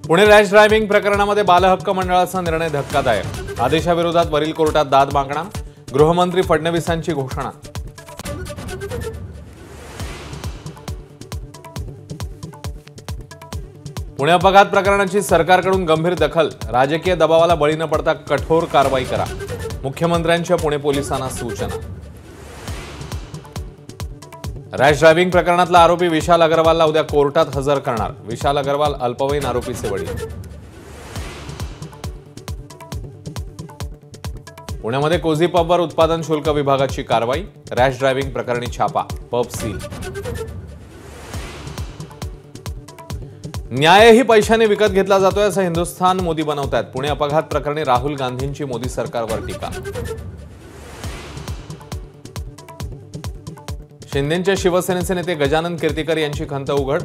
Pune rash driving प्रकरणामध्ये बालहक्क मंडळाचा निर्णय धक्कादायक। आदेशाविरोधात वरील कोर्टात दाद मागणार। गृहमंत्री फडणवीसांची घोषणा। पुणे अपघात प्रकरणाची सरकारकडून गंभीर दखल। राजकीय दबावाला बळी न पडता कठोर कारवाई करा। मुख्यमंत्र्यांच्या पुणे पोलिसांना सूचना। रॅश ड्रायव्हिंग प्रकरणातला आरोपी विशाल अग्रवालला उद्या कोर्टात हजर करणार। विशाल अग्रवाल अल्पवयीन आरोपीचे वडील। पुण्यामध्ये कोझी पबवर उत्पादन शुल्क विभागाची कारवाई। रॅश ड्रायव्हिंग प्रकरणी छापा, पब सील। न्यायही पैशाने विकत घेतला जातोय असं हिंदुस्थान मोदी बनवतात। पुणे अपघात प्रकरणी राहुल गांधींची मोदी सरकारवर टीका। शिंदेंच्या शिवसेनेचे नेते गजानन कीर्तिकर यांची खंत उघड।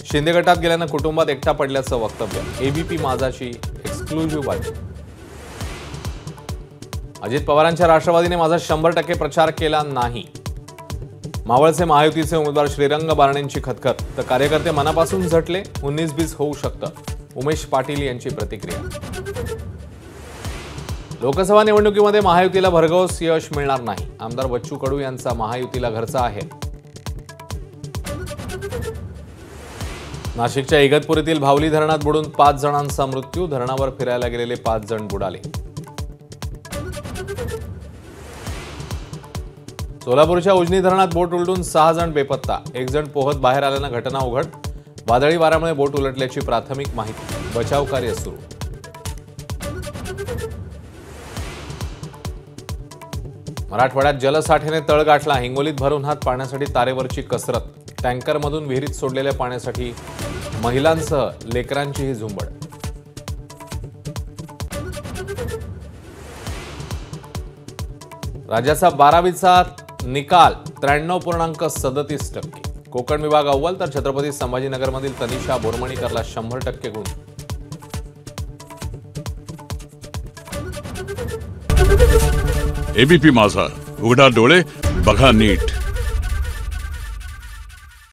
शिंदे गटात गेल्यानं कुटुंबात एकटा पडल्याचं वक्तव्य। एबीपी माझाची एक्सक्लुझिव्ह बातमी। अजित पवारांच्या राष्ट्रवादीने माझा 100% प्रचार केला नाही। मावळचे महायुतीचे उमेदवार श्रीरंग बारणेंची खतखत। तर कार्यकर्ते मनापासून झटले, 19-20 होऊ शकतं। उमेश पाटील यांची प्रतिक्रिया। लोकसभा निवडणुकीमध्ये महायुतीला भरघोस यश मिळणार नाही। आमदार बच्चू कडू यांचा महायुतीला घरचा आहे। नाशिकच्या इगतपुरीतील भावली धरणात बुडून 5 जणांचा मृत्यू। धरणावर फिरायला गेलेले 5 जण बुडाले। सोलापूरच्या उजनी धरणात बोट उलटून 6 जण बेपत्ता। 1 जण पोहत बाहेर आल्यानं घटना उघड। वादळी वाऱ्यामुळे बोट उलटल्याची प्राथमिक माहिती। बचाव कार्य सुरू। मराठवाड्यात जलसाठ्याने तळ गाठला। हिंगोलीत भरून हात पाण्यासाठी तारेवरची कसरत। टँकरमधून विहिरीत सोडलेल्या पाण्यासाठी महिलांसह लेकरांचीही झुंबड। राज्याचा 12वीचा निकाल 93.37%। कोकण विभाग अव्वल तर छत्रपती संभाजीनगरमधील तनिषा बोरमणीकरला 100% गुण। एबीपी माझा, उघडा डोळे बघा नीट।